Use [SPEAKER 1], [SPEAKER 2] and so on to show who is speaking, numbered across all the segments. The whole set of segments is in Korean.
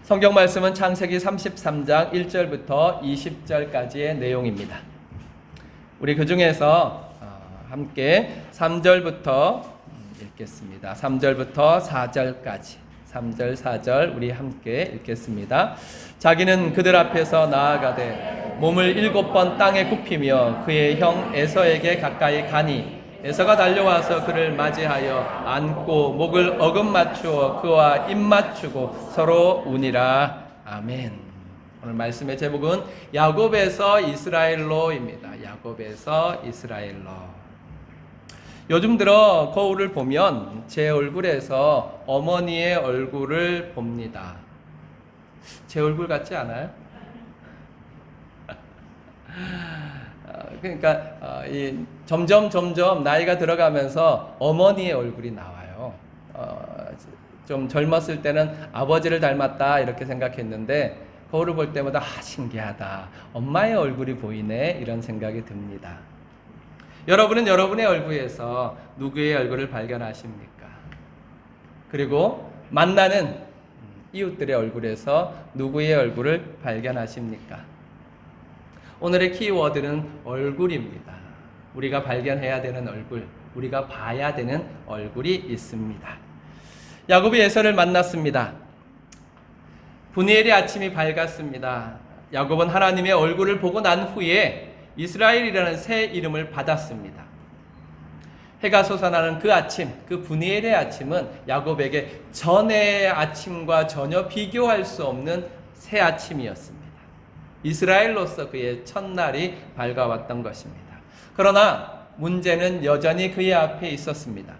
[SPEAKER 1] 성경 말씀은 창세기 33장 1절부터 20절까지의 내용입니다. 우리 그 중에서 함께 3절부터 읽겠습니다. 3절부터 4절까지 3절 4절 우리 함께 읽겠습니다. 자기는 그들 앞에서 나아가되 몸을 7번 땅에 굽히며 그의 형 에서에게 가까이 가니 에서가 달려와서 그를 맞이하여 안고 목을 어금 맞추어 그와 입 맞추고 서로 우니라. 아멘. 오늘 말씀의 제목은 야곱에서 이스라엘로입니다. 야곱에서 이스라엘로. 요즘 들어 거울을 보면 제 얼굴에서 어머니의 얼굴을 봅니다. 제 얼굴 같지 않아요? 그러니까 점점 나이가 들어가면서 어머니의 얼굴이 나와요. 좀 젊었을 때는 아버지를 닮았다 이렇게 생각했는데 거울을 볼 때마다 신기하다. 엄마의 얼굴이 보이네 이런 생각이 듭니다. 여러분은 여러분의 얼굴에서 누구의 얼굴을 발견하십니까? 그리고 만나는 이웃들의 얼굴에서 누구의 얼굴을 발견하십니까? 오늘의 키워드는 얼굴입니다. 우리가 발견해야 되는 얼굴, 우리가 봐야 되는 얼굴이 있습니다. 야곱이 에서를 만났습니다. 분이엘의 아침이 밝았습니다. 야곱은 하나님의 얼굴을 보고 난 후에 이스라엘이라는 새 이름을 받았습니다. 해가 솟아나는 그 아침, 그 분이엘의 아침은 야곱에게 전의 아침과 전혀 비교할 수 없는 새 아침이었습니다. 이스라엘로서 그의 첫날이 밝아왔던 것입니다. 그러나 문제는 여전히 그의 앞에 있었습니다.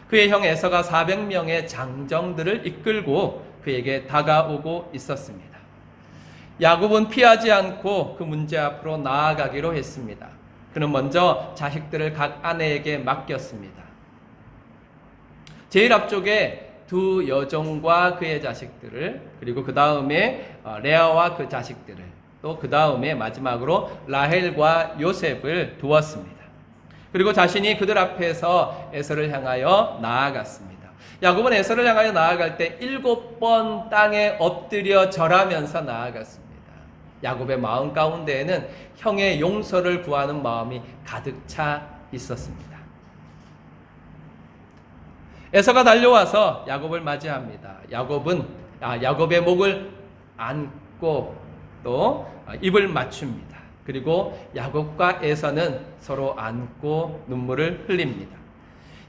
[SPEAKER 1] 그의 형 에서가 400명의 장정들을 이끌고 그에게 다가오고 있었습니다. 야곱은 피하지 않고 그 문제 앞으로 나아가기로 했습니다. 그는 먼저 자식들을 각 아내에게 맡겼습니다. 제일 앞쪽에 두 여종과 그의 자식들을, 그리고 그 다음에 레아와 그 자식들을, 또 그 다음에 마지막으로 라헬과 요셉을 두었습니다. 그리고 자신이 그들 앞에서 에서를 향하여 나아갔습니다. 야곱은 에서를 향하여 나아갈 때 7번 땅에 엎드려 절하면서 나아갔습니다. 야곱의 마음 가운데에는 형의 용서를 구하는 마음이 가득 차 있었습니다. 에서가 달려와서 야곱을 맞이합니다. 야곱의 목을 안고 또 입을 맞춥니다. 그리고 야곱과 에서는 서로 안고 눈물을 흘립니다.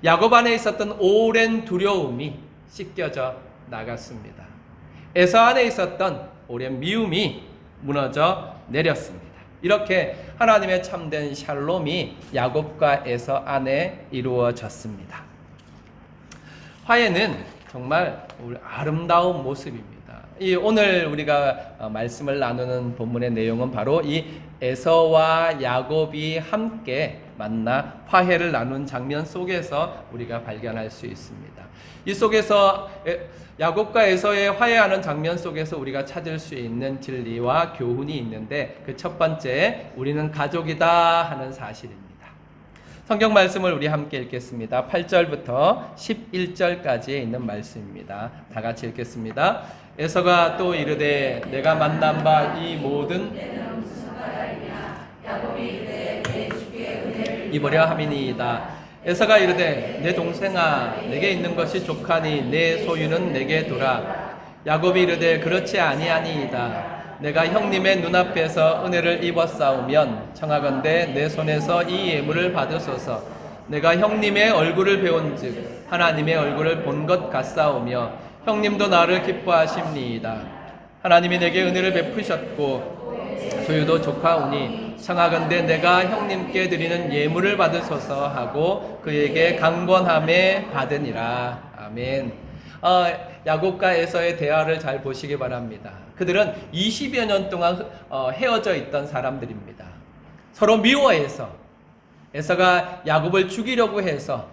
[SPEAKER 1] 야곱 안에 있었던 오랜 두려움이 씻겨져 나갔습니다. 에서 안에 있었던 오랜 미움이 무너져 내렸습니다. 이렇게 하나님의 참된 샬롬이 야곱과 에서 안에 이루어졌습니다. 화해는 정말 아름다운 모습입니다. 오늘 우리가 말씀을 나누는 본문의 내용은 바로 이 에서와 야곱이 함께 만나 화해를 나눈 장면 속에서 우리가 발견할 수 있습니다. 이 속에서 야곱과 에서의 화해하는 장면 속에서 우리가 찾을 수 있는 진리와 교훈이 있는데, 그 첫 번째, 우리는 가족이다 하는 사실입니다. 성경 말씀을 우리 함께 읽겠습니다. 8절부터 11절까지에 있는 말씀입니다. 다 같이 읽겠습니다. 에서가 또 이르되 내가 만난 바 이 모든 입으려 함이니이다. 에서가 이르되 내 동생아 내게 있는 것이 족하니 내 소유는 내게 두라. 야곱이 이르되 그렇지 아니하니이다. 내가 형님의 눈앞에서 은혜를 입었사오면 청하건대 내 손에서 이 예물을 받으소서. 내가 형님의 얼굴을 배운즉 하나님의 얼굴을 본 것 같사오며 형님도 나를 기뻐하십니이다. 하나님이 내게 은혜를 베푸셨고 소유도 족하오니 청하건대 내가 형님께 드리는 예물을 받으소서 하고 그에게 강권함에 받으니라. 아멘. 야곱과 에서의 대화를 잘 보시기 바랍니다. 그들은 20여 년 동안 헤어져 있던 사람들입니다. 서로 미워해서 에서가 야곱을 죽이려고 해서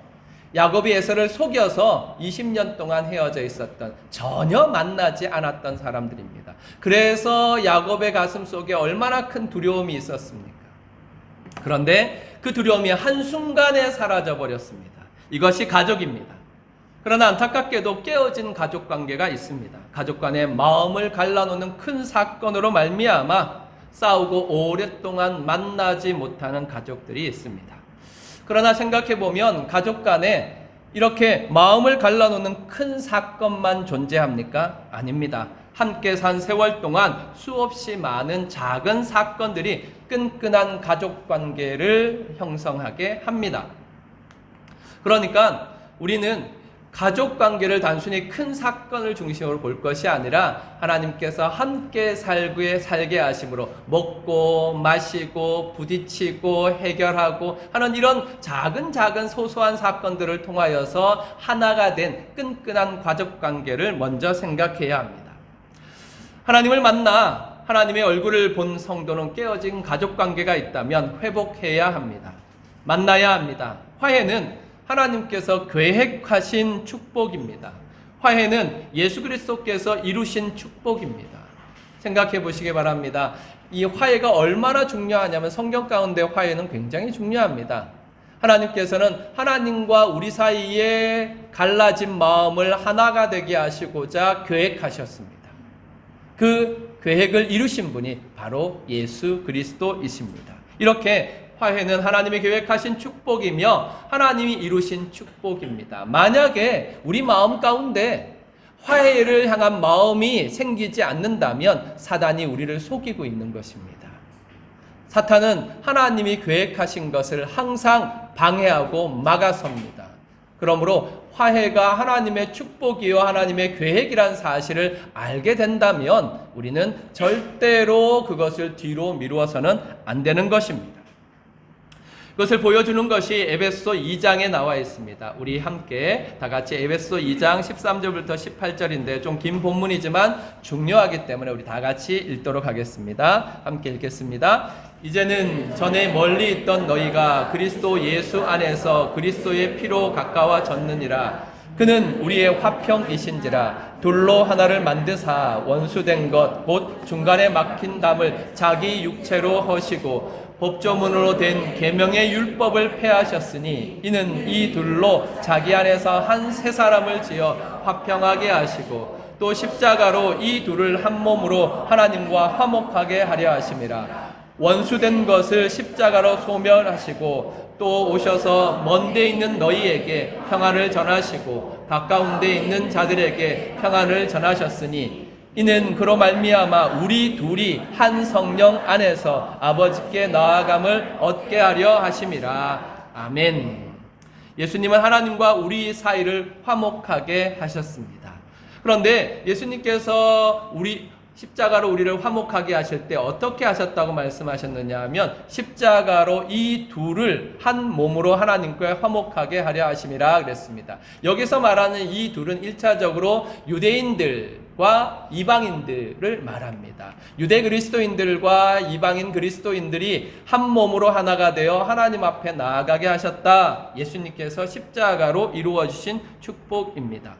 [SPEAKER 1] 야곱이 에서를 속여서 20년 동안 헤어져 있었던, 전혀 만나지 않았던 사람들입니다. 그래서 야곱의 가슴 속에 얼마나 큰 두려움이 있었습니까? 그런데 그 두려움이 한순간에 사라져 버렸습니다. 이것이 가족입니다. 그러나 안타깝게도 깨어진 가족관계가 있습니다. 가족 간의 마음을 갈라놓는 큰 사건으로 말미암아 싸우고 오랫동안 만나지 못하는 가족들이 있습니다. 그러나 생각해보면 가족 간에 이렇게 마음을 갈라놓는 큰 사건만 존재합니까? 아닙니다. 함께 산 세월 동안 수없이 많은 작은 사건들이 끈끈한 가족관계를 형성하게 합니다. 그러니까 우리는 가족관계를 단순히 큰 사건을 중심으로 볼 것이 아니라 하나님께서 함께 살게 하심으로 먹고 마시고 부딪히고 해결하고 하는 이런 작은 소소한 사건들을 통하여서 하나가 된 끈끈한 가족관계를 먼저 생각해야 합니다. 하나님을 만나 하나님의 얼굴을 본 성도는 깨어진 가족관계가 있다면 회복해야 합니다. 만나야 합니다. 화해는 하나님께서 계획하신 축복입니다. 화해는 예수 그리스도께서 이루신 축복입니다. 생각해 보시기 바랍니다. 이 화해가 얼마나 중요하냐면 성경 가운데 화해는 굉장히 중요합니다. 하나님께서는 하나님과 우리 사이에 갈라진 마음을 하나가 되게 하시고자 계획하셨습니다. 그 계획을 이루신 분이 바로 예수 그리스도이십니다. 이렇게 화해는 하나님이 계획하신 축복이며 하나님이 이루신 축복입니다. 만약에 우리 마음 가운데 화해를 향한 마음이 생기지 않는다면 사단이 우리를 속이고 있는 것입니다. 사탄은 하나님이 계획하신 것을 항상 방해하고 막아섭니다. 그러므로 화해가 하나님의 축복이요 하나님의 계획이란 사실을 알게 된다면 우리는 절대로 그것을 뒤로 미루어서는 안 되는 것입니다. 그것을 보여주는 것이 에베소 2장에 나와 있습니다. 우리 함께 다 같이 에베소 2장 13절부터 18절인데 좀 긴 본문이지만 중요하기 때문에 우리 다 같이 읽도록 하겠습니다. 함께 읽겠습니다. 이제는 전에 멀리 있던 너희가 그리스도 예수 안에서 그리스도의 피로 가까워졌느니라. 그는 우리의 화평이신지라. 돌로 하나를 만드사 원수된 것 곧 중간에 막힌 담을 자기 육체로 허시고 법조문으로 된 계명의 율법을 폐하셨으니 이는 이 둘로 자기 안에서 한 세 사람을 지어 화평하게 하시고 또 십자가로 이 둘을 한 몸으로 하나님과 화목하게 하려 하심이라. 원수된 것을 십자가로 소멸하시고 또 오셔서 먼 데 있는 너희에게 평안을 전하시고 가까운 데 있는 자들에게 평안을 전하셨으니 이는 그로 말미암아 우리 둘이 한 성령 안에서 아버지께 나아감을 얻게 하려 하심이라. 아멘. 예수님은 하나님과 우리 사이를 화목하게 하셨습니다. 그런데 예수님께서 십자가로 우리를 화목하게 하실 때 어떻게 하셨다고 말씀하셨느냐 하면 십자가로 이 둘을 한 몸으로 하나님과 화목하게 하려 하심이라 그랬습니다. 여기서 말하는 이 둘은 1차적으로 유대인들과 이방인들을 말합니다. 유대 그리스도인들과 이방인 그리스도인들이 한 몸으로 하나가 되어 하나님 앞에 나아가게 하셨다. 예수님께서 십자가로 이루어 주신 축복입니다.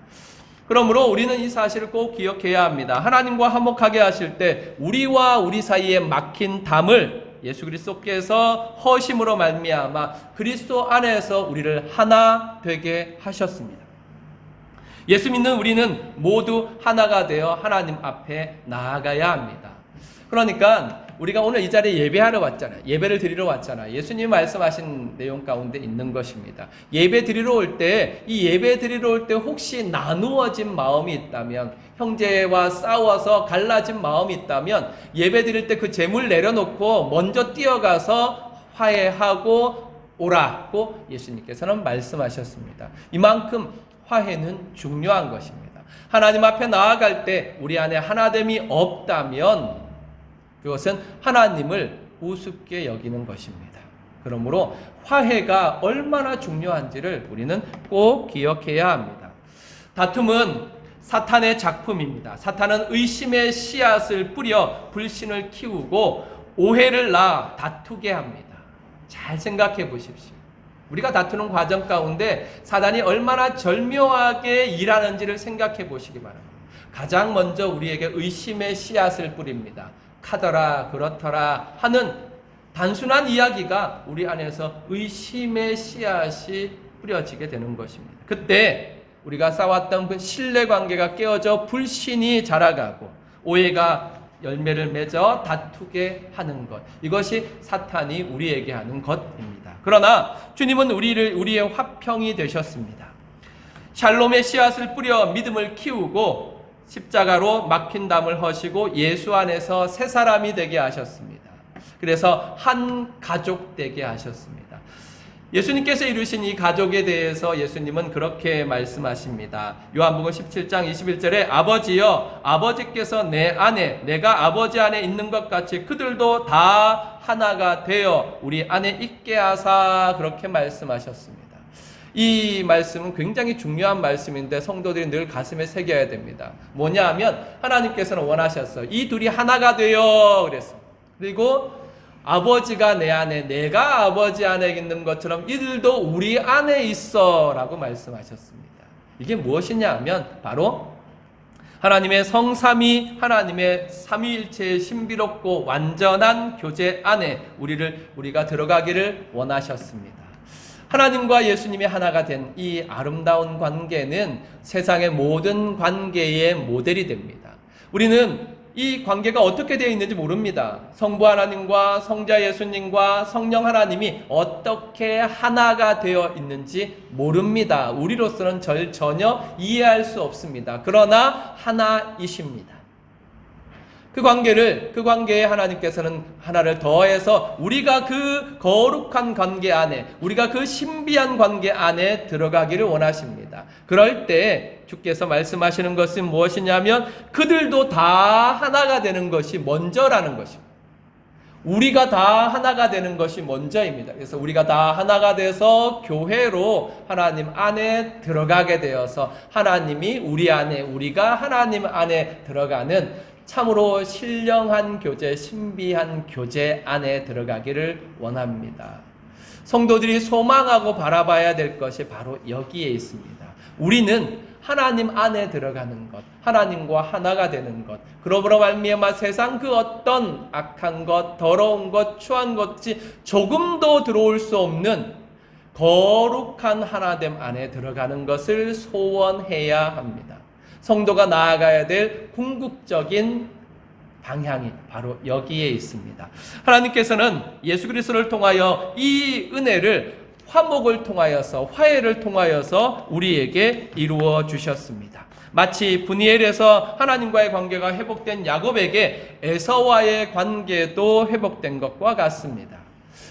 [SPEAKER 1] 그러므로 우리는 이 사실을 꼭 기억해야 합니다. 하나님과 화목하게 하실 때 우리와 우리 사이에 막힌 담을 예수 그리스도께서 허심으로 말미암아 그리스도 안에서 우리를 하나 되게 하셨습니다. 예수 믿는 우리는 모두 하나가 되어 하나님 앞에 나아가야 합니다. 그러니까 우리가 오늘 이 자리에 예배하러 왔잖아요. 예배를 드리러 왔잖아요. 예수님이 말씀하신 내용 가운데 있는 것입니다. 예배 드리러 올 때, 이 예배 드리러 올 때 혹시 나누어진 마음이 있다면, 형제와 싸워서 갈라진 마음이 있다면, 예배 드릴 때 그 재물 내려놓고 먼저 뛰어가서 화해하고 오라고 예수님께서는 말씀하셨습니다. 이만큼 화해는 중요한 것입니다. 하나님 앞에 나아갈 때 우리 안에 하나됨이 없다면 그것은 하나님을 우습게 여기는 것입니다. 그러므로 화해가 얼마나 중요한지를 우리는 꼭 기억해야 합니다. 다툼은 사탄의 작품입니다. 사탄은 의심의 씨앗을 뿌려 불신을 키우고 오해를 낳아 다투게 합니다. 잘 생각해 보십시오. 우리가 다투는 과정 가운데 사단이 얼마나 절묘하게 일하는지를 생각해 보시기 바랍니다. 가장 먼저 우리에게 의심의 씨앗을 뿌립니다. 카더라 그렇더라 하는 단순한 이야기가 우리 안에서 의심의 씨앗이 뿌려지게 되는 것입니다. 그때 우리가 쌓았던 그 신뢰 관계가 깨어져 불신이 자라가고 오해가 열매를 맺어 다투게 하는 것, 이것이 사탄이 우리에게 하는 것입니다. 그러나 주님은 우리의 화평이 되셨습니다. 샬롬의 씨앗을 뿌려 믿음을 키우고 십자가로 막힌 담을 허시고 예수 안에서 새 사람이 되게 하셨습니다. 그래서 한 가족 되게 하셨습니다. 예수님께서 이루신 이 가족에 대해서 예수님은 그렇게 말씀하십니다. 요한복음 17장 21절에 아버지여, 아버지께서 내 안에, 내가 아버지 안에 있는 것 같이 그들도 다 하나가 되어 우리 안에 있게 하사, 그렇게 말씀하셨습니다. 이 말씀은 굉장히 중요한 말씀인데 성도들이 늘 가슴에 새겨야 됩니다. 뭐냐 하면 하나님께서는 원하셨어요. 이 둘이 하나가 되어 그랬어요. 그리고 아버지가 내 안에, 내가 아버지 안에 있는 것처럼 이들도 우리 안에 있어 라고 말씀하셨습니다. 이게 무엇이냐 하면 바로 하나님의 성삼위, 하나님의 삼위일체의 신비롭고 완전한 교제 안에 우리가 들어가기를 원하셨습니다. 하나님과 예수님이 하나가 된 이 아름다운 관계는 세상의 모든 관계의 모델이 됩니다. 우리는 이 관계가 어떻게 되어 있는지 모릅니다. 성부 하나님과 성자 예수님과 성령 하나님이 어떻게 하나가 되어 있는지 모릅니다. 우리로서는 전혀 이해할 수 없습니다. 그러나 하나이십니다. 그 관계에 하나님께서는 하나를 더해서 우리가 그 거룩한 관계 안에, 우리가 그 신비한 관계 안에 들어가기를 원하십니다. 그럴 때 주께서 말씀하시는 것은 무엇이냐면 그들도 다 하나가 되는 것이 먼저라는 것입니다. 우리가 다 하나가 되는 것이 먼저입니다. 그래서 우리가 다 하나가 돼서 교회로 하나님 안에 들어가게 되어서 하나님이 우리 안에, 우리가 하나님 안에 들어가는 참으로 신령한 교제, 신비한 교제 안에 들어가기를 원합니다. 성도들이 소망하고 바라봐야 될 것이 바로 여기에 있습니다. 우리는 하나님 안에 들어가는 것, 하나님과 하나가 되는 것, 그러므로 말미암아 세상 그 어떤 악한 것, 더러운 것, 추한 것이 조금도 들어올 수 없는 거룩한 하나됨 안에 들어가는 것을 소원해야 합니다. 성도가 나아가야 될 궁극적인 방향이 바로 여기에 있습니다. 하나님께서는 예수 그리스도를 통하여 이 은혜를 화목을 통하여서, 화해를 통하여서 우리에게 이루어 주셨습니다. 마치 분이엘에서 하나님과의 관계가 회복된 야곱에게 에서와의 관계도 회복된 것과 같습니다.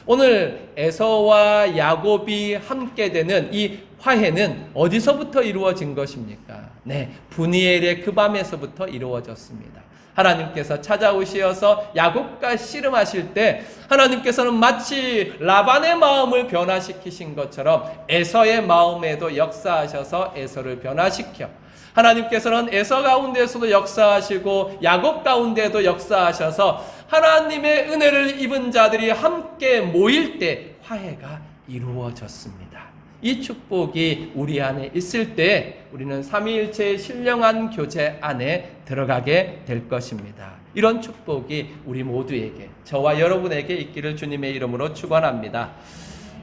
[SPEAKER 1] 오늘 에서와 야곱이 함께 되는 이 화해는 어디서부터 이루어진 것입니까? 네, 분이엘의 그 밤에서부터 이루어졌습니다. 하나님께서 찾아오시어서 야곱과 씨름하실 때 하나님께서는 마치 라반의 마음을 변화시키신 것처럼 에서의 마음에도 역사하셔서 에서를 변화시켜, 하나님께서는 에서 가운데에서도 역사하시고 야곱 가운데에도 역사하셔서 하나님의 은혜를 입은 자들이 함께 모일 때 화해가 이루어졌습니다. 이 축복이 우리 안에 있을 때 우리는 삼위일체의 신령한 교제 안에 들어가게 될 것입니다. 이런 축복이 우리 모두에게, 저와 여러분에게 있기를 주님의 이름으로 축원합니다.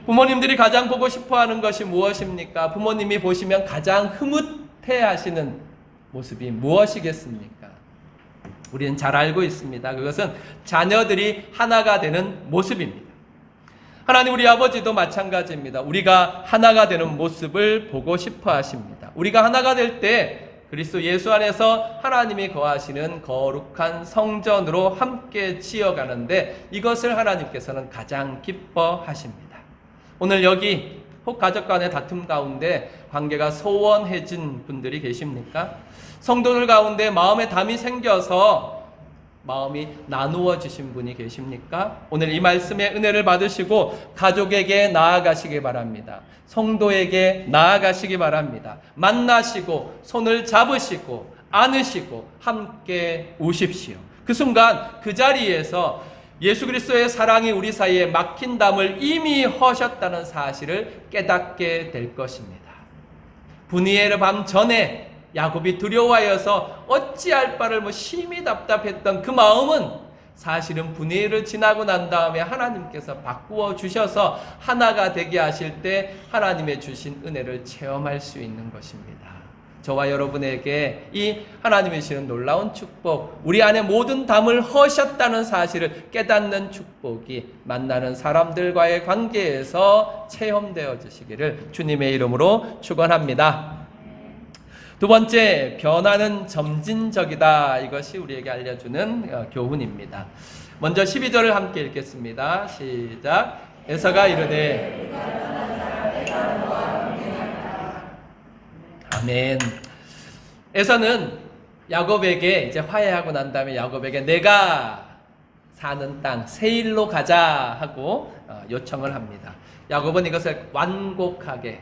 [SPEAKER 1] 부모님들이 가장 보고 싶어하는 것이 무엇입니까? 부모님이 보시면 가장 흐뭇해하시는 모습이 무엇이겠습니까? 우리는 잘 알고 있습니다. 그것은 자녀들이 하나가 되는 모습입니다. 하나님 우리 아버지도 마찬가지입니다. 우리가 하나가 되는 모습을 보고 싶어 하십니다. 우리가 하나가 될 때 그리스도 예수 안에서 하나님이 거하시는 거룩한 성전으로 함께 지어가는데 이것을 하나님께서는 가장 기뻐하십니다. 오늘 여기 혹 가족 간의 다툼 가운데 관계가 소원해진 분들이 계십니까? 성도들 가운데 마음에 담이 생겨서 마음이 나누어지신 분이 계십니까? 오늘 이 말씀의 은혜를 받으시고 가족에게 나아가시기 바랍니다. 성도에게 나아가시기 바랍니다. 만나시고 손을 잡으시고 안으시고 함께 우십시오. 그 순간 그 자리에서 예수 그리스도의 사랑이 우리 사이에 막힌 담을 이미 허셨다는 사실을 깨닫게 될 것입니다. 분이엘의 밤 전에 야곱이 두려워하여서 어찌할 바를 심히 답답했던 그 마음은 사실은 분이엘을 지나고 난 다음에 하나님께서 바꾸어 주셔서 하나가 되게 하실 때 하나님의 주신 은혜를 체험할 수 있는 것입니다. 저와 여러분에게 이 하나님이 주시는 놀라운 축복, 우리 안에 모든 담을 허셨다는 사실을 깨닫는 축복이 만나는 사람들과의 관계에서 체험되어 지시기를 주님의 이름으로 축원합니다. 두 번째, 변화는 점진적이다. 이것이 우리에게 알려주는 교훈입니다. 먼저 12절을 함께 읽겠습니다. 시작. 에서가 이르되 아멘. 에서는 야곱에게 이제 화해하고 난 다음에 야곱에게 내가 사는 땅 세일로 가자 하고 요청을 합니다. 야곱은 이것을 완곡하게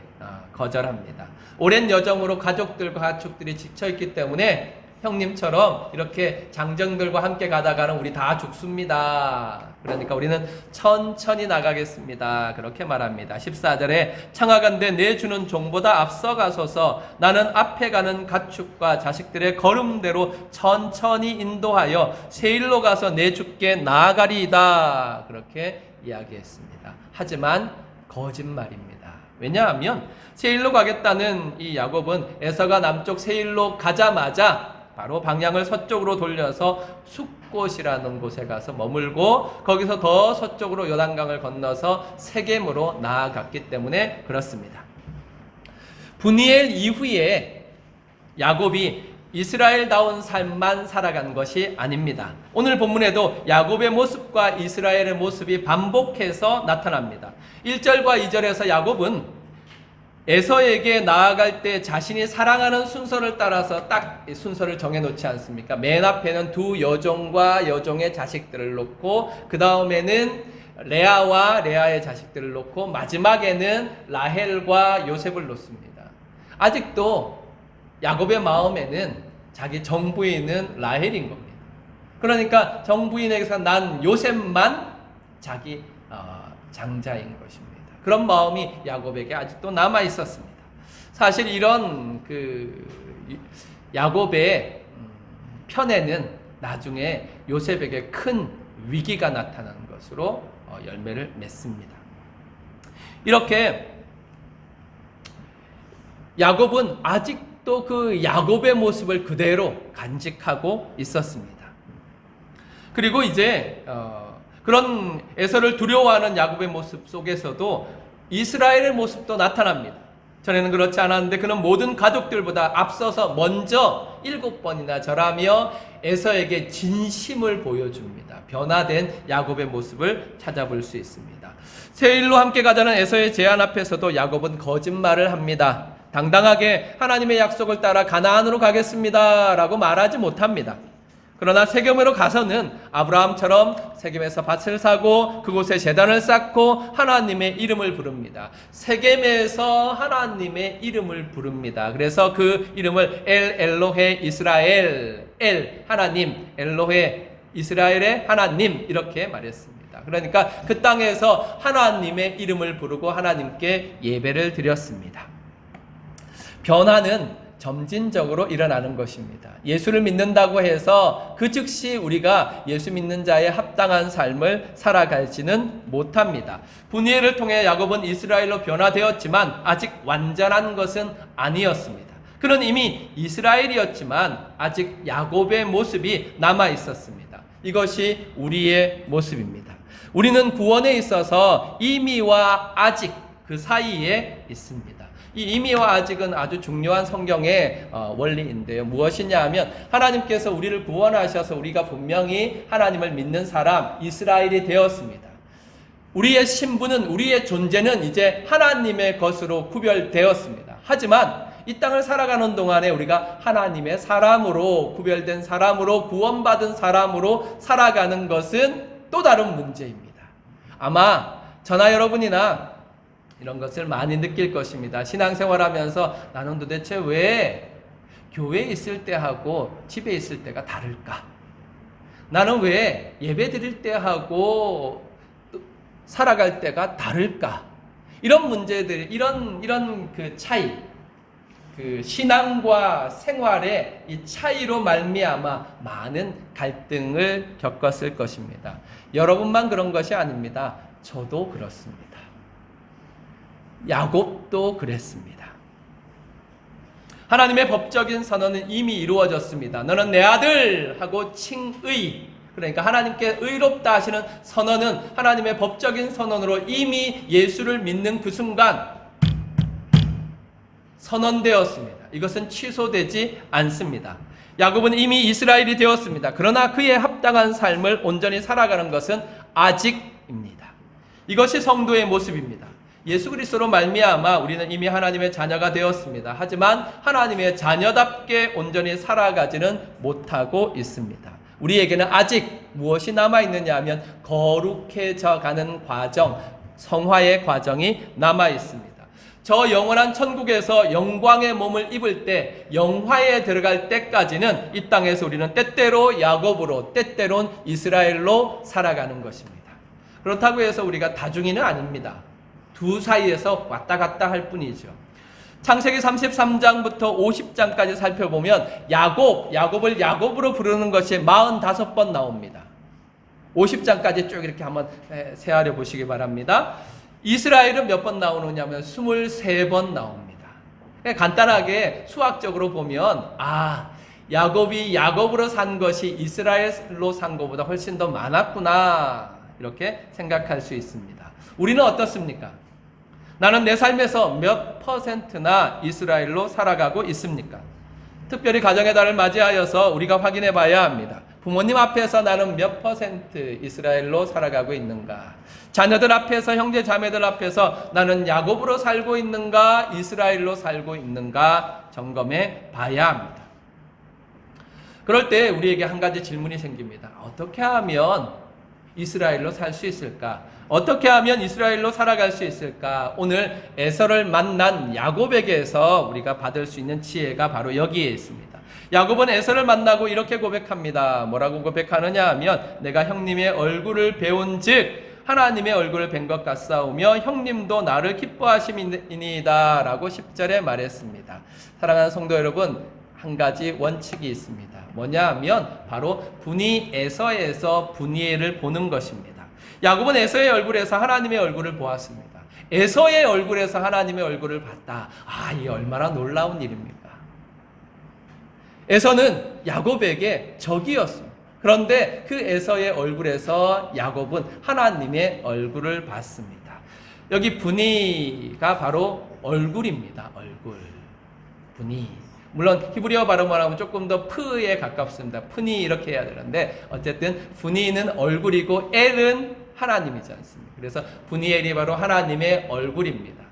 [SPEAKER 1] 거절합니다. 오랜 여정으로 가족들과 가축들이 지쳐있기 때문에 형님처럼 이렇게 장정들과 함께 가다가는 우리 다 죽습니다. 그러니까 우리는 천천히 나가겠습니다. 그렇게 말합니다. 14절에 청하건대 내 주는 종보다 앞서가소서 나는 앞에 가는 가축과 자식들의 걸음대로 천천히 인도하여 세일로 가서 내 주께 나아가리이다. 그렇게 이야기했습니다. 하지만 거짓말입니다. 왜냐하면 세일로 가겠다는 이 야곱은 에서가 남쪽 세일로 가자마자 바로 방향을 서쪽으로 돌려서 숫곳이라는 곳에 가서 머물고 거기서 더 서쪽으로 요단강을 건너서 세겜으로 나아갔기 때문에 그렇습니다. 분이엘 이후에 야곱이 이스라엘다운 삶만 살아간 것이 아닙니다. 오늘 본문에도 야곱의 모습과 이스라엘의 모습이 반복해서 나타납니다. 1절과 2절에서 야곱은 에서에게 나아갈 때 자신이 사랑하는 순서를 따라서 딱 순서를 정해놓지 않습니까? 맨 앞에는 두 여종과 여종의 자식들을 놓고 그 다음에는 레아와 레아의 자식들을 놓고 마지막에는 라헬과 요셉을 놓습니다. 아직도 야곱의 마음에는 자기 정부인은 라헬인 겁니다. 그러니까 정부인에게서 난 요셉만 자기 장자인 것입니다. 그런 마음이 야곱에게 아직도 남아 있었습니다. 사실 이런 야곱의 편에는 나중에 요셉에게 큰 위기가 나타나는 것으로 열매를 맺습니다. 이렇게 야곱은 아직도 그 야곱의 모습을 그대로 간직하고 있었습니다. 그리고 이제 그런 에서를 두려워하는 야곱의 모습 속에서도 이스라엘의 모습도 나타납니다. 전에는 그렇지 않았는데 그는 모든 가족들보다 앞서서 먼저 7번이나 절하며 에서에게 진심을 보여줍니다. 변화된 야곱의 모습을 찾아볼 수 있습니다. 세일로 함께 가자는 에서의 제안 앞에서도 야곱은 거짓말을 합니다. 당당하게 하나님의 약속을 따라 가나안으로 가겠습니다 라고 말하지 못합니다. 그러나 세겜으로 가서는 아브라함처럼 세겜에서 밭을 사고 그곳에 제단을 쌓고 하나님의 이름을 부릅니다. 세겜에서 하나님의 이름을 부릅니다. 그래서 그 이름을 엘로헤 이스라엘, 하나님, 엘로헤 이스라엘의 하나님 이렇게 말했습니다. 그러니까 그 땅에서 하나님의 이름을 부르고 하나님께 예배를 드렸습니다. 변화는 점진적으로 일어나는 것입니다. 예수를 믿는다고 해서 그 즉시 우리가 예수 믿는 자의 합당한 삶을 살아가지는 못합니다. 분이엘을 통해 야곱은 이스라엘로 변화되었지만 아직 완전한 것은 아니었습니다. 그는 이미 이스라엘이었지만 아직 야곱의 모습이 남아 있었습니다. 이것이 우리의 모습입니다. 우리는 구원에 있어서 이미와 아직 그 사이에 있습니다. 이 이미와 아직은 아주 중요한 성경의 원리인데요. 무엇이냐 하면 하나님께서 우리를 구원하셔서 우리가 분명히 하나님을 믿는 사람, 이스라엘이 되었습니다. 우리의 신분은, 우리의 존재는 이제 하나님의 것으로 구별되었습니다. 하지만 이 땅을 살아가는 동안에 우리가 하나님의 사람으로, 구별된 사람으로, 구원받은 사람으로 살아가는 것은 또 다른 문제입니다. 아마 저나 여러분이나 이런 것을 많이 느낄 것입니다. 신앙생활하면서 나는 도대체 왜 교회에 있을 때하고 집에 있을 때가 다를까? 나는 왜 예배 드릴 때하고 살아갈 때가 다를까? 이런 문제들, 이런 그 차이, 그 신앙과 생활의 이 차이로 말미암아 많은 갈등을 겪었을 것입니다. 여러분만 그런 것이 아닙니다. 저도 그렇습니다. 야곱도 그랬습니다. 하나님의 법적인 선언은 이미 이루어졌습니다. 너는 내 아들 하고 칭의, 그러니까 하나님께 의롭다 하시는 선언은 하나님의 법적인 선언으로 이미 예수를 믿는 그 순간 선언되었습니다. 이것은 취소되지 않습니다. 야곱은 이미 이스라엘이 되었습니다. 그러나 그에 합당한 삶을 온전히 살아가는 것은 아직입니다. 이것이 성도의 모습입니다. 예수 그리스도로 말미암아 우리는 이미 하나님의 자녀가 되었습니다. 하지만 하나님의 자녀답게 온전히 살아가지는 못하고 있습니다. 우리에게는 아직 무엇이 남아있느냐 하면 거룩해져 가는 과정, 성화의 과정이 남아있습니다. 저 영원한 천국에서 영광의 몸을 입을 때, 영화에 들어갈 때까지는 이 땅에서 우리는 때때로 야곱으로, 때때론 이스라엘로 살아가는 것입니다. 그렇다고 해서 우리가 다중이는 아닙니다. 두 사이에서 왔다 갔다 할 뿐이죠. 창세기 33장부터 50장까지 살펴보면 야곱을 야곱으로 부르는 것이 45번 나옵니다. 50장까지 쭉 이렇게 한번 세하려 보시기 바랍니다. 이스라엘은 몇 번 나오느냐면 23번 나옵니다. 간단하게 수학적으로 보면 야곱이 야곱으로 산 것이 이스라엘로 산 것보다 훨씬 더 많았구나, 이렇게 생각할 수 있습니다. 우리는 어떻습니까? 나는 내 삶에서 몇 %나 이스라엘로 살아가고 있습니까? 특별히 가정의 달을 맞이하여서 우리가 확인해 봐야 합니다. 부모님 앞에서 나는 몇 % 이스라엘로 살아가고 있는가? 자녀들 앞에서, 형제 자매들 앞에서 나는 야곱으로 살고 있는가, 이스라엘로 살고 있는가 점검해 봐야 합니다. 그럴 때 우리에게 한 가지 질문이 생깁니다. 어떻게 하면 이스라엘로 살 수 있을까? 어떻게 하면 이스라엘로 살아갈 수 있을까? 오늘 에서를 만난 야곱에게서 우리가 받을 수 있는 지혜가 바로 여기에 있습니다. 야곱은 에서를 만나고 이렇게 고백합니다. 뭐라고 고백하느냐 하면, 내가 형님의 얼굴을 배운 즉 하나님의 얼굴을 뵌 것 같사오며 형님도 나를 기뻐하심이니이다 라고 10절에 말했습니다. 사랑하는 성도 여러분, 한 가지 원칙이 있습니다. 뭐냐 하면 바로 분이 에서에서 분이엘을 보는 것입니다. 야곱은 에서의 얼굴에서 하나님의 얼굴을 보았습니다. 에서의 얼굴에서 하나님의 얼굴을 봤다. 이게 얼마나 놀라운 일입니까? 에서는 야곱에게 적이었습니다. 그런데 그 에서의 얼굴에서 야곱은 하나님의 얼굴을 봤습니다. 여기 분이가 바로 얼굴입니다. 얼굴. 분이. 물론 히브리어 발음을 하면 조금 더 프에 가깝습니다. 푸니 이렇게 해야 되는데 어쨌든 분이는 얼굴이고 엘은 하나님이지 않습니까? 그래서 분이엘이 바로 하나님의 얼굴입니다.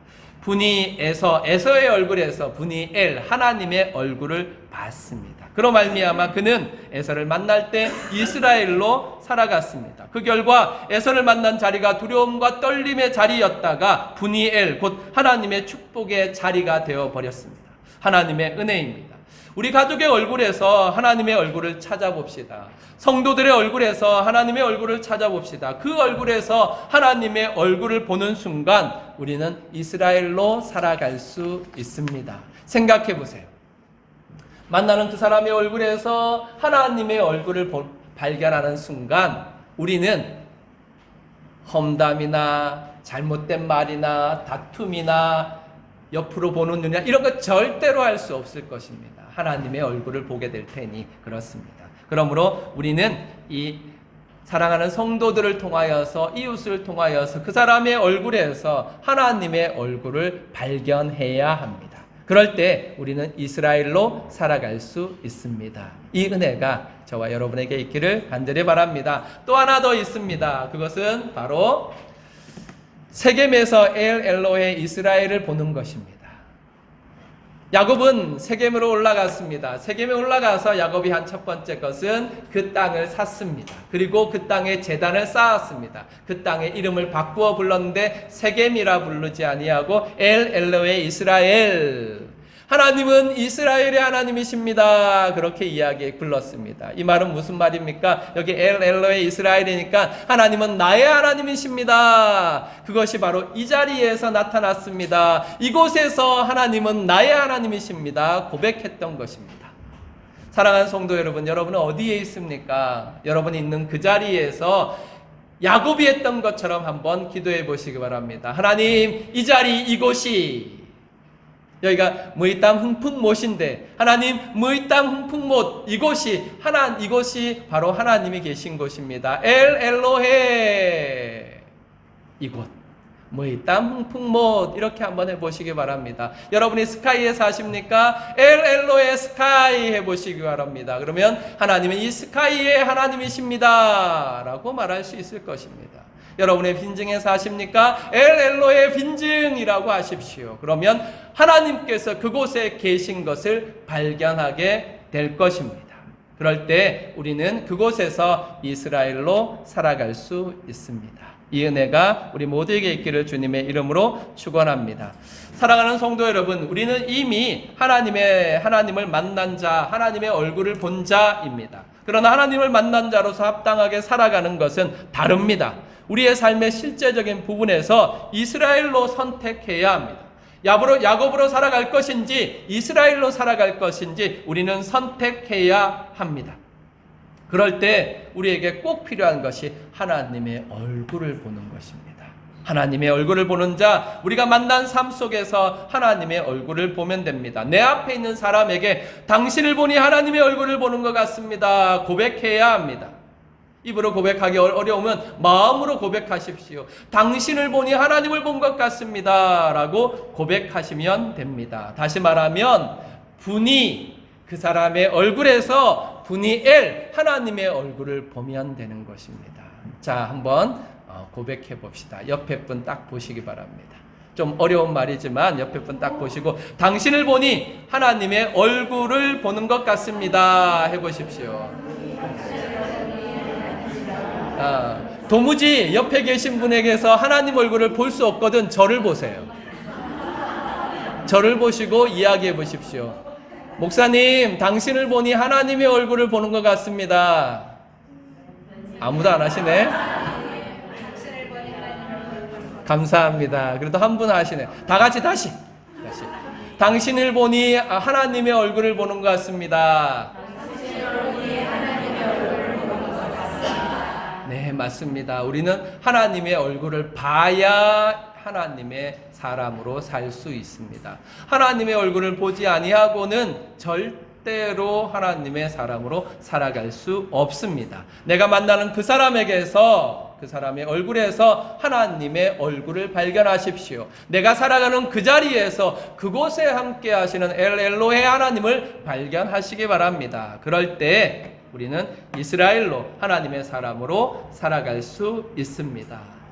[SPEAKER 1] 에서의 얼굴에서 분이엘, 하나님의 얼굴을 봤습니다. 그로 말미암아 그는 에서를 만날 때 이스라엘로 살아갔습니다. 그 결과 에서를 만난 자리가 두려움과 떨림의 자리였다가 분이엘, 곧 하나님의 축복의 자리가 되어버렸습니다. 하나님의 은혜입니다. 우리 가족의 얼굴에서 하나님의 얼굴을 찾아봅시다. 성도들의 얼굴에서 하나님의 얼굴을 찾아봅시다. 그 얼굴에서 하나님의 얼굴을 보는 순간 우리는 이스라엘로 살아갈 수 있습니다. 생각해 보세요. 만나는 그 사람의 얼굴에서 하나님의 얼굴을 발견하는 순간 우리는 험담이나 잘못된 말이나 다툼이나 옆으로 보는 눈이나 이런 거 절대로 할 수 없을 것입니다. 하나님의 얼굴을 보게 될 테니 그렇습니다. 그러므로 우리는 이 사랑하는 성도들을 통하여서, 이웃을 통하여서 그 사람의 얼굴에서 하나님의 얼굴을 발견해야 합니다. 그럴 때 우리는 이스라엘로 살아갈 수 있습니다. 이 은혜가 저와 여러분에게 있기를 간절히 바랍니다. 또 하나 더 있습니다. 그것은 바로 세겜에서 엘로의 이스라엘을 보는 것입니다. 야곱은 세겜으로 올라갔습니다. 세겜에 올라가서 야곱이 한 첫 번째 것은 그 땅을 샀습니다. 그리고 그 땅에 제단을 쌓았습니다. 그 땅의 이름을 바꾸어 불렀는데 세겜이라 부르지 아니하고 엘로의 이스라엘. 하나님은 이스라엘의 하나님이십니다. 그렇게 불렀습니다. 이 말은 무슨 말입니까? 여기 엘로의 이스라엘이니까 하나님은 나의 하나님이십니다. 그것이 바로 이 자리에서 나타났습니다. 이곳에서 하나님은 나의 하나님이십니다. 고백했던 것입니다. 사랑하는 성도 여러분, 여러분은 어디에 있습니까? 여러분이 있는 그 자리에서 야곱이 했던 것처럼 한번 기도해 보시기 바랍니다. 하나님, 이 자리, 이곳이 여기가 무이땅 흥풍못인데 하나님 무이땅 흥풍못 이곳이 바로 하나님이 계신 곳입니다. 엘 엘로헤 이곳 무이땅 흥풍못 이렇게 한번 해보시기 바랍니다. 여러분이 스카이에 사십니까? 엘 엘로헤 스카이 해보시기 바랍니다. 그러면 하나님은 이 스카이의 하나님이십니다 라고 말할 수 있을 것입니다. 여러분의 빈증에 사십니까? 엘 엘로의 빈증이라고 하십시오. 그러면 하나님께서 그곳에 계신 것을 발견하게 될 것입니다. 그럴 때 우리는 그곳에서 이스라엘로 살아갈 수 있습니다. 이 은혜가 우리 모두에게 있기를 주님의 이름으로 축원합니다. 사랑하는 성도 여러분, 우리는 이미 하나님을 만난 자, 하나님의 얼굴을 본 자입니다. 그러나 하나님을 만난 자로서 합당하게 살아가는 것은 다릅니다. 우리의 삶의 실제적인 부분에서 이스라엘로 선택해야 합니다. 야곱으로 살아갈 것인지 이스라엘로 살아갈 것인지 우리는 선택해야 합니다. 그럴 때 우리에게 꼭 필요한 것이 하나님의 얼굴을 보는 것입니다. 하나님의 얼굴을 보는 자, 우리가 만난 삶 속에서 하나님의 얼굴을 보면 됩니다. 내 앞에 있는 사람에게 당신을 보니 하나님의 얼굴을 보는 것 같습니다. 고백해야 합니다. 입으로 고백하기 어려우면 마음으로 고백하십시오. 당신을 보니 하나님을 본 것 같습니다 라고 고백하시면 됩니다. 다시 말하면 분이 그 사람의 얼굴에서 분이 엘 하나님의 얼굴을 보면 되는 것입니다. 자, 한번 고백해 봅시다. 옆에 분 딱 보시기 바랍니다. 좀 어려운 말이지만 옆에 분 딱 보시고 당신을 보니 하나님의 얼굴을 보는 것 같습니다 해보십시오. 도무지 옆에 계신 분에게서 하나님 얼굴을 볼 수 없거든 저를 보세요. 저를 보시고 이야기해 보십시오. 목사님, 당신을 보니 하나님의 얼굴을 보는 것 같습니다. 아무도 안 하시네. 감사합니다. 그래도 한 분 하시네. 다 같이 다시. 당신을 보니 하나님의 얼굴을 보는 것 같습니다. 네, 맞습니다. 우리는 하나님의 얼굴을 봐야 하나님의 사람으로 살 수 있습니다. 하나님의 얼굴을 보지 아니하고는 절대로 하나님의 사람으로 살아갈 수 없습니다. 내가 만나는 그 사람에게서, 그 사람의 얼굴에서 하나님의 얼굴을 발견하십시오. 내가 살아가는 그 자리에서 그곳에 함께 하시는 엘 엘로헤 하나님을 발견하시기 바랍니다. 그럴 때 우리는 이스라엘로 하나님의 사람으로 살아갈 수 있습니다.